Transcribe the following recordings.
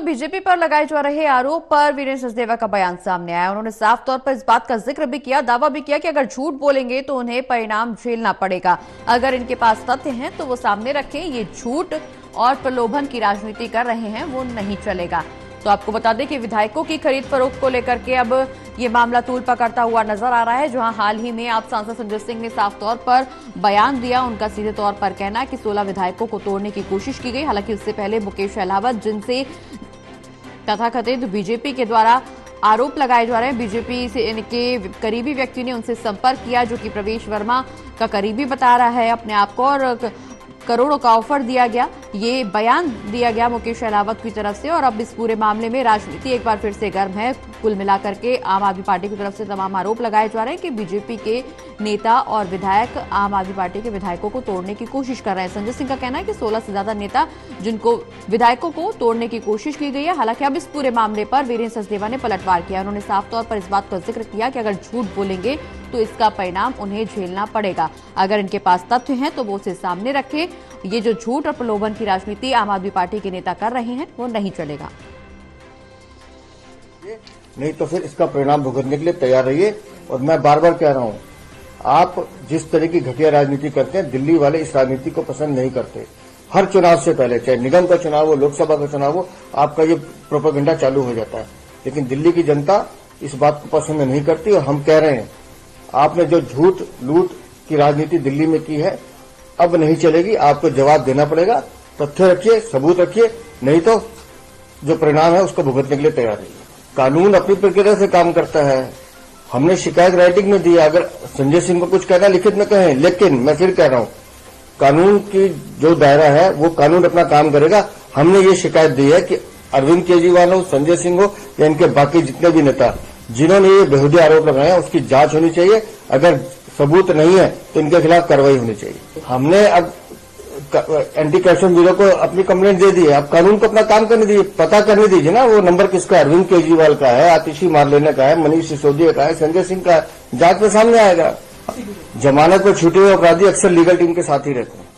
BJP पर लगाए जा रहे आरोप पर वीरेंद्र सचदेवा का बयान सामने आया। उन्होंने साफ तौर पर इस बात का जिक्र भी किया, दावा भी किया कि अगर झूठ बोलेंगे तो उन्हें परिणाम झेलना पड़ेगा। अगर इनके पास तथ्य हैं तो वो सामने रखें। ये झूठ और प्रलोभन की राजनीति कर रहे हैं, वो नहीं चलेगा। तो आपको बता दें कि विधायकों की खरीद फरोख्त को लेकर के अब ये मामला तूल पकड़ता हुआ नजर आ रहा है, जहां हाल ही में आप सांसद संजय सिंह ने साफ तौर पर बयान दिया। उनका सीधे तौर पर कहना है कि 16 विधायकों को तोड़ने की कोशिश की गई। हालांकि उससे पहले मुकेश अहलावत, जिनसे तथाकथित बीजेपी के द्वारा आरोप लगाए जा रहे हैं, बीजेपी से इनके करीबी व्यक्ति ने उनसे संपर्क किया, जो कि प्रवेश वर्मा का करीबी बता रहा है अपने आप को, और करोड़ों का ऑफर दिया गया। ये बयान दिया गया मुकेश अहलावत की तरफ से। और अब इस पूरे मामले में राजनीति एक बार फिर से गर्म है। कुल मिलाकर के आम आदमी पार्टी की तरफ से तमाम आरोप लगाए जा रहे हैं कि बीजेपी के नेता और विधायक आम आदमी पार्टी के विधायकों को तोड़ने की कोशिश कर रहे हैं। संजय सिंह का कहना है कि 16 से ज्यादा नेता जिनको विधायकों को तोड़ने की कोशिश की गई है। हालांकि अब इस पूरे मामले पर वीरेंद्र सचदेवा ने पलटवार किया। उन्होंने साफ तौर पर इस बात का जिक्र किया कि अगर झूठ बोलेंगे तो इसका परिणाम उन्हें झेलना पड़ेगा। अगर इनके पास तथ्य हैं तो वो उसे सामने रखें। ये जो झूठ और प्रलोभन की राजनीति आम आदमी पार्टी के नेता कर रहे हैं, वो नहीं चलेगा। नहीं तो फिर इसका परिणाम भुगतने के लिए तैयार रहिए। और मैं बार बार कह रहा हूं, आप जिस तरह की घटिया राजनीति करते हैं, दिल्ली वाले इस राजनीति को पसंद नहीं करते। हर चुनाव से पहले, चाहे निगम का चुनाव हो, लोकसभा का चुनाव हो, आपका ये प्रोपेगेंडा चालू हो जाता है। लेकिन दिल्ली की जनता इस बात को पसंद नहीं करती। और हम कह रहे हैं, आपने जो झूठ लूट की राजनीति दिल्ली में की है, अब नहीं चलेगी। आपको जवाब देना पड़ेगा। तथ्य रखिए, सबूत रखिए, नहीं तो जो परिणाम है उसको भुगतने के लिए तैयार रहिए। कानून अपनी प्रक्रिया से काम करता है। हमने शिकायत राइटिंग में दी। अगर संजय सिंह को कुछ कहना लिखित में कहें, लेकिन मैं फिर कह रहा हूं, कानून की जो दायरा है वो कानून अपना काम करेगा। हमने ये शिकायत दी है कि अरविंद केजरीवाल हो, संजय सिंह हो या इनके बाकी जितने भी नेता जिन्होंने ये बेहुदे आरोप लगाए हैं, उसकी जांच होनी चाहिए। अगर सबूत नहीं है तो इनके खिलाफ कार्रवाई होनी चाहिए। हमने अब एंटी करप्शन ब्यूरो को अपनी कंप्लेंट दे दी है। अब कानून को अपना काम करने दीजिए, पता करने दीजिए ना वो नंबर किसका है। अरविंद केजरीवाल का है, आतिशी मारलेने का है, मनीष सिसोदिया का है, संजय सिंह का है। जांच में सामने आएगा। जमानत पर छूटे हुए अपराधी अक्सर लीगल टीम के साथ ही रहते हैं।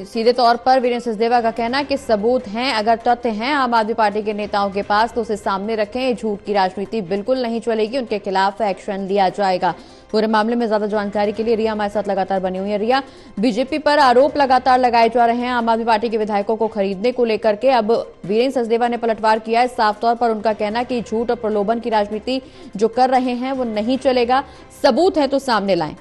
सीधे तौर पर वीरेंद्र सचदेवा का कहना है कि सबूत हैं, अगर तथ्य हैं आम आदमी पार्टी के नेताओं के पास तो उसे सामने रखें। झूठ की राजनीति बिल्कुल नहीं चलेगी, उनके खिलाफ एक्शन लिया जाएगा। पूरे मामले में ज्यादा जानकारी के लिए रिया हमारे साथ लगातार बनी हुई है। रिया, बीजेपी पर आरोप लगातार लगाए जा रहे हैं आम आदमी पार्टी के विधायकों को खरीदने को लेकर के। अब वीरेंद्र सचदेवा ने पलटवार किया है। साफ तौर पर उनका कहना है कि झूठ और प्रलोभन की राजनीति जो कर रहे हैं वो नहीं चलेगा। सबूत है तो सामने लाएं।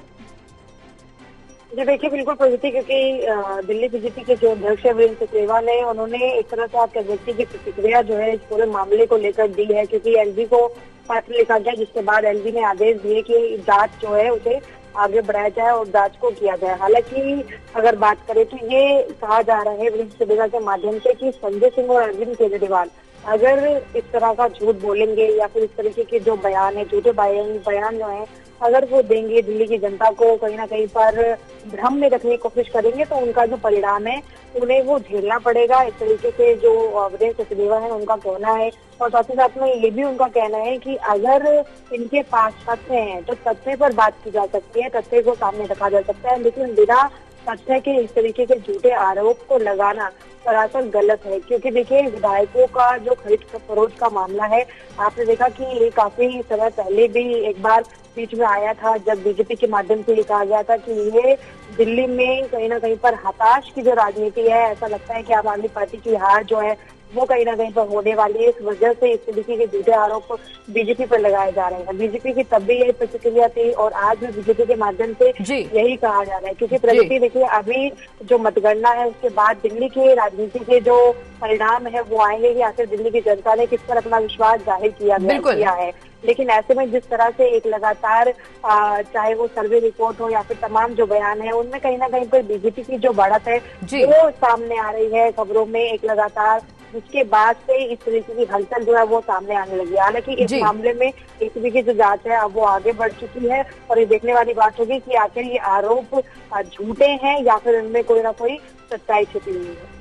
जी देखिए, बिल्कुल पॉजिटिव, क्योंकि दिल्ली बीजेपी के जो अध्यक्ष है वीरेंद्र सचदेवा ने, उन्होंने एक तरह से आपके व्यक्ति की प्रतिक्रिया जो है इस पूरे मामले को लेकर दी है। क्योंकि एलजी को पत्र लिखा गया, जिसके बाद एलजी ने आदेश दिए कि जांच जो है उसे आगे बढ़ाया जाए और जांच को किया जाए। हालांकि अगर बात करें तो ये कहा जा रहा है वीरेंद्र सचदेवा के माध्यम से कि संजय सिंह और अरविंद केजरीवाल अगर इस तरह का झूठ बोलेंगे या फिर इस तरीके के जो बयान है, झूठे बयान जो है, अगर वो देंगे, दिल्ली की जनता को कहीं ना कहीं पर भ्रम में रखने की कोशिश करेंगे, तो उनका जो परिणाम है उन्हें वो झेलना पड़ेगा। इस तरीके से जो वीरेंद्र सचदेवा है उनका कहना है। और साथ ही साथ में ये भी उनका कहना है कि अगर इनके पास तथ्य हैं तो तथ्य पर बात की जा सकती है, तथ्य को सामने रखा जा सकता है। लेकिन बिना तथ्य के इस तरीके के झूठे आरोप को लगाना सरासर गलत है। क्योंकि देखिए, विधायकों का जो खरीद फरोख्त का मामला है, आपने देखा कि ये काफी समय पहले भी एक बार बीच में आया था, जब बीजेपी के माध्यम से ये कहा गया था कि ये दिल्ली में कहीं ना कहीं पर हताश की जो राजनीति है, ऐसा लगता है कि आम आदमी पार्टी की हार जो है वो कहीं ना कहीं पर होने वाली है। इस वजह से इस तरीके के झूठे आरोप बीजेपी पर लगाए जा रहे हैं। बीजेपी की तब भी यही प्रतिक्रिया थी और आज भी बीजेपी के माध्यम से यही कहा जा रहा है। क्योंकि प्रगति देखिए, अभी जो मतगणना है उसके बाद दिल्ली की राजनीति के जो परिणाम है वो आएंगे कि आखिर दिल्ली की जनता ने किस पर अपना विश्वास जाहिर किया है। लेकिन ऐसे में जिस तरह से एक लगातार चाहे वो सर्वे रिपोर्ट हो या फिर तमाम जो बयान है, उनमें कहीं ना कहीं पर बीजेपी की जो बढ़त है वो सामने आ रही है खबरों में एक लगातार, जिसके बाद से इस तरीके की हलचल जो है वो सामने आने लगी है। हालांकि इस मामले में एसीबी की जो जांच है अब वो आगे बढ़ चुकी है और ये देखने वाली बात होगी कि आखिर ये आरोप झूठे हैं या फिर उनमें कोई ना कोई सच्चाई छिपी हुई है।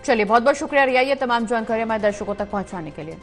चलिए, बहुत बहुत शुक्रिया रिया, ये तमाम जानकारी हमारे दर्शकों तक पहुंचाने के लिए।